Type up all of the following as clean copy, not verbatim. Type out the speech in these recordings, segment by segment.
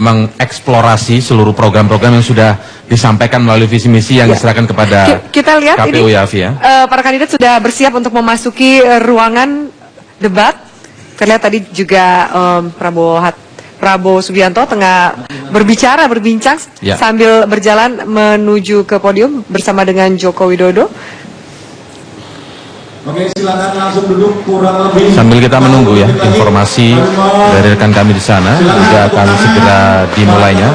mengeksplorasi seluruh program-program yang sudah disampaikan melalui visi misi yang diserahkan kepada kita lihat KPU ini, ya, Afi, ya. Para kandidat sudah bersiap untuk memasuki ruangan debat. Kita lihat tadi juga Prabowo Subianto tengah berbincang sambil berjalan menuju ke podium bersama dengan Joko Widodo. Oke, silakan langsung duduk kurang lebih. Sambil kita menunggu ya informasi dari rekan kami di sana juga akan segera dimulainya.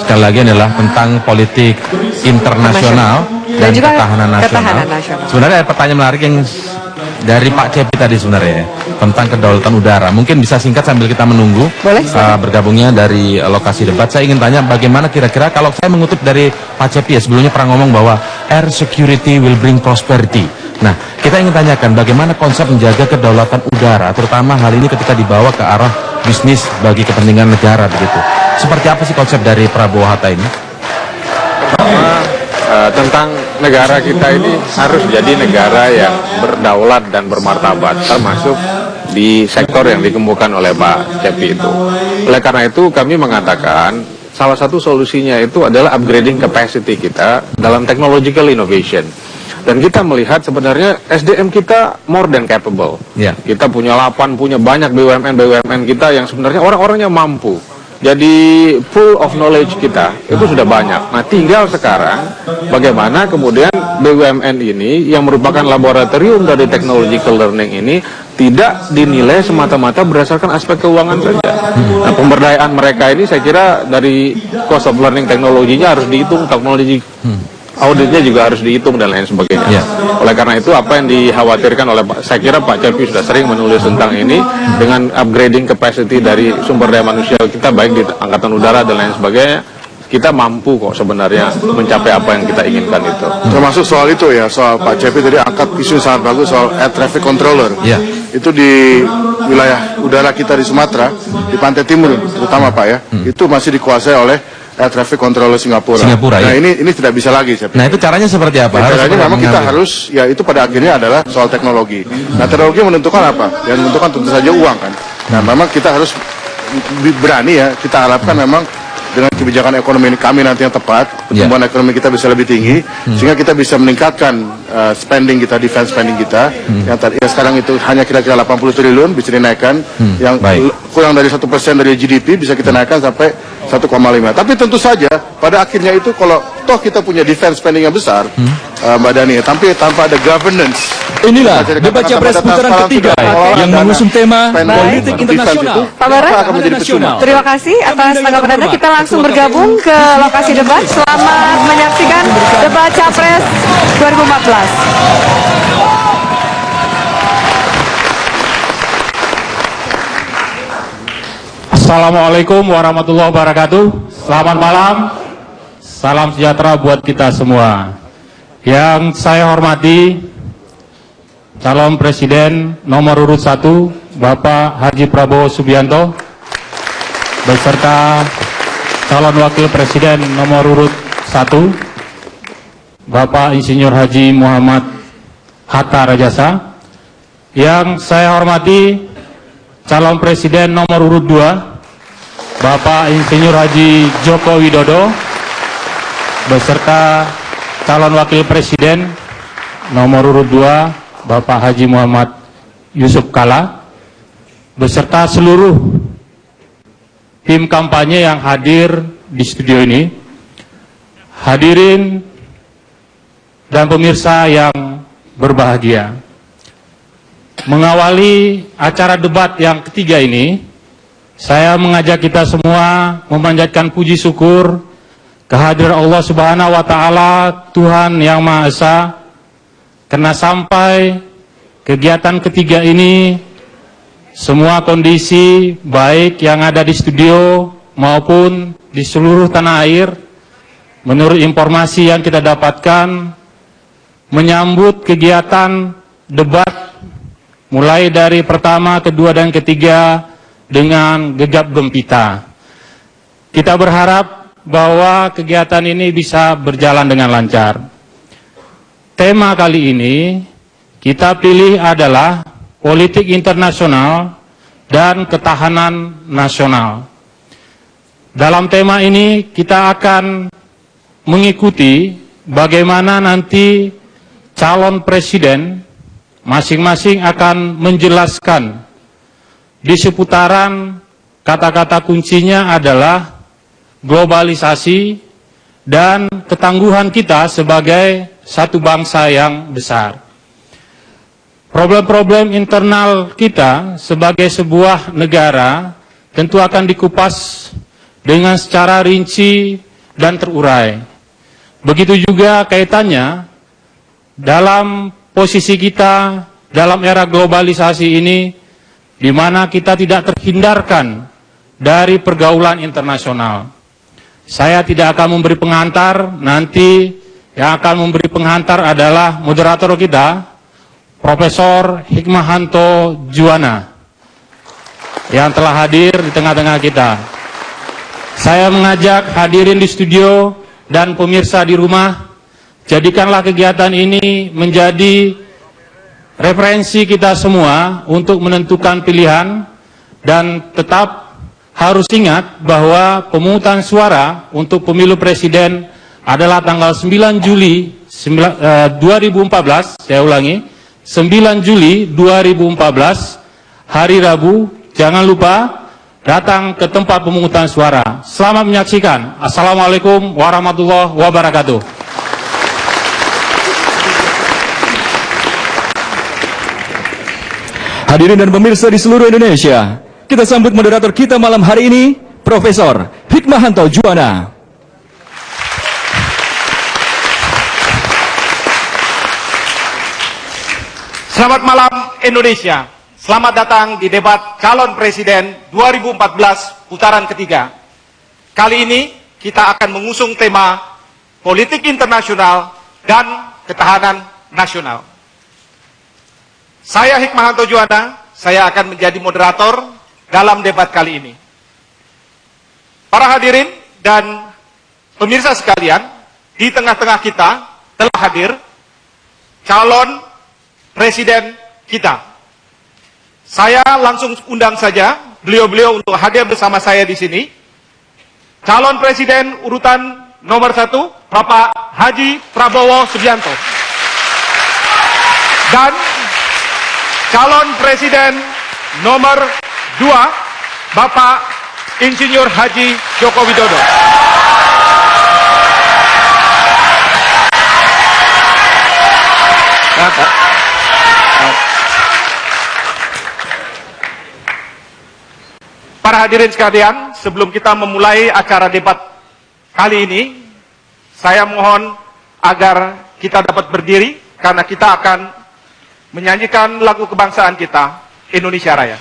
Sekali lagi adalah tentang politik internasional dan juga ketahanan nasional. Sebenarnya ada pertanyaan menarik yang dari Pak Cepi tadi sebenarnya ya, tentang kedaulatan udara. Mungkin bisa singkat sambil kita menunggu. Boleh, bergabungnya dari lokasi debat. Saya ingin tanya bagaimana kira-kira kalau saya mengutip dari Pak Cepi ya, sebelumnya pernah ngomong bahwa air security will bring prosperity. Nah, kita ingin tanyakan bagaimana konsep menjaga kedaulatan udara, terutama hal ini ketika dibawa ke arah bisnis bagi kepentingan negara begitu. Seperti apa sih konsep dari Prabowo Hatta ini? Pertama, tentang negara kita ini harus jadi negara yang berdaulat dan bermartabat, termasuk di sektor yang dikemukakan oleh Pak Cepi itu. Oleh karena itu kami mengatakan salah satu solusinya itu adalah upgrading capacity kita dalam technological innovation. Dan kita melihat sebenarnya SDM kita more than capable. Kita punya banyak BUMN kita yang sebenarnya orang-orangnya mampu. Jadi full of knowledge kita itu sudah banyak. Nah, tinggal sekarang bagaimana kemudian BUMN ini yang merupakan laboratorium dari technological learning ini tidak dinilai semata-mata berdasarkan aspek keuangan saja. Nah, pemberdayaan mereka ini saya kira dari cost of learning teknologinya harus dihitung, teknologi auditnya juga harus dihitung dan lain sebagainya. Oleh karena itu apa yang dikhawatirkan oleh saya kira Pak Cepi sudah sering menulis tentang ini dengan upgrading capacity dari sumber daya manusia kita baik di angkatan udara dan lain sebagainya, kita mampu kok sebenarnya mencapai apa yang kita inginkan itu. Termasuk soal itu ya, soal Pak Cepi tadi angkat isu sangat bagus soal air traffic controller. Itu di wilayah udara kita di Sumatera, di pantai timur terutama Pak ya, itu masih dikuasai oleh air traffic controller Singapura. Nah ini tidak bisa lagi. Nah itu caranya seperti apa? Caranya memang kita harus, ya itu pada akhirnya adalah soal teknologi. Nah teknologi menentukan apa? Yang menentukan tentu saja uang kan. Nah memang kita harus berani ya, kita harapkan memang dengan kebijakan ekonomi kami nanti yang tepat, pertumbuhan ekonomi kita bisa lebih tinggi, sehingga kita bisa meningkatkan spending kita, defense spending kita, yang tadi sekarang itu hanya kira-kira 80 triliun bisa dinaikkan, yang kurang dari 1% dari GDP bisa kita naikkan sampai 1,5. Tapi tentu saja pada akhirnya itu kalau toh kita punya defense spending yang besar, Mbak Dani, tapi tanpa ada governance. Inilah debat capres putaran ketiga yang mengusung tema politik internasional. Pak Bara, terima kasih atas tanggapan Anda. Kita langsung bergabung ke lokasi debat. Selamat menyaksikan debat capres 2014. Assalamualaikum warahmatullahi wabarakatuh. Selamat malam. Salam sejahtera buat kita semua. Yang saya hormati calon presiden nomor urut 1 Bapak Haji Prabowo Subianto beserta calon wakil presiden nomor urut 1 Bapak Insinyur Haji Muhammad Hatta Rajasa. Yang saya hormati calon presiden nomor urut 2 Bapak Insinyur Haji Joko Widodo beserta calon wakil presiden nomor urut 2 Bapak Haji Muhammad Yusuf Kala beserta seluruh tim kampanye yang hadir di studio ini, hadirin dan pemirsa yang berbahagia. Mengawali acara debat yang ketiga ini, saya mengajak kita semua memanjatkan puji syukur kehadiran Allah Subhanahu wa Ta'ala, Tuhan yang Maha Esa, karena sampai kegiatan ketiga ini semua kondisi baik yang ada di studio maupun di seluruh tanah air, menurut informasi yang kita dapatkan, menyambut kegiatan debat mulai dari pertama, kedua, dan ketiga dengan gegap gempita. Kita berharap bahwa kegiatan ini bisa berjalan dengan lancar. Tema kali ini kita pilih adalah politik internasional dan ketahanan nasional. dalam tema ini kita akan mengikuti bagaimana nanti calon presiden masing-masing akan menjelaskan di seputaran kata-kata kuncinya adalah globalisasi dan ketangguhan kita sebagai satu bangsa yang besar. Problem-problem internal kita sebagai sebuah negara tentu akan dikupas dengan secara rinci dan terurai. Begitu juga kaitannya dalam posisi kita dalam era globalisasi ini, di mana kita tidak terhindarkan dari pergaulan internasional. Saya tidak akan memberi pengantar, nanti yang akan memberi pengantar adalah moderator kita, Profesor Hikmahanto Juwana, yang telah hadir di tengah-tengah kita. Saya mengajak hadirin di studio dan pemirsa di rumah, jadikanlah kegiatan ini menjadi referensi kita semua untuk menentukan pilihan, dan tetap harus ingat bahwa pemungutan suara untuk pemilu presiden adalah tanggal 9 Juli 2014, saya ulangi, 9 Juli 2014, hari Rabu. Jangan lupa datang ke tempat pemungutan suara. Selamat menyaksikan. Assalamualaikum warahmatullahi wabarakatuh. Hadirin dan pemirsa di seluruh Indonesia, kita sambut moderator kita malam hari ini, Profesor Hikmahanto Juwana. Selamat malam Indonesia. Selamat datang di debat calon presiden 2014 putaran ketiga. Kali ini kita akan mengusung tema politik internasional dan ketahanan nasional. Saya Hikmahanto Juwana, saya akan menjadi moderator dalam debat kali ini. Para hadirin dan pemirsa sekalian, di tengah-tengah kita telah hadir calon presiden kita. Saya langsung undang saja beliau-beliau untuk hadir bersama saya di sini. Calon presiden urutan nomor 1, Bapak Haji Prabowo Subianto. Dan calon presiden nomor 2, Bapak Insinyur Haji Joko Widodo. Para hadirin sekalian, sebelum kita memulai acara debat kali ini, saya mohon agar kita dapat berdiri karena kita akan menyanyikan lagu kebangsaan kita, Indonesia Raya.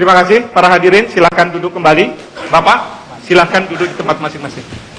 Terima kasih para hadirin, silakan duduk kembali. Bapak, silakan duduk di tempat masing-masing.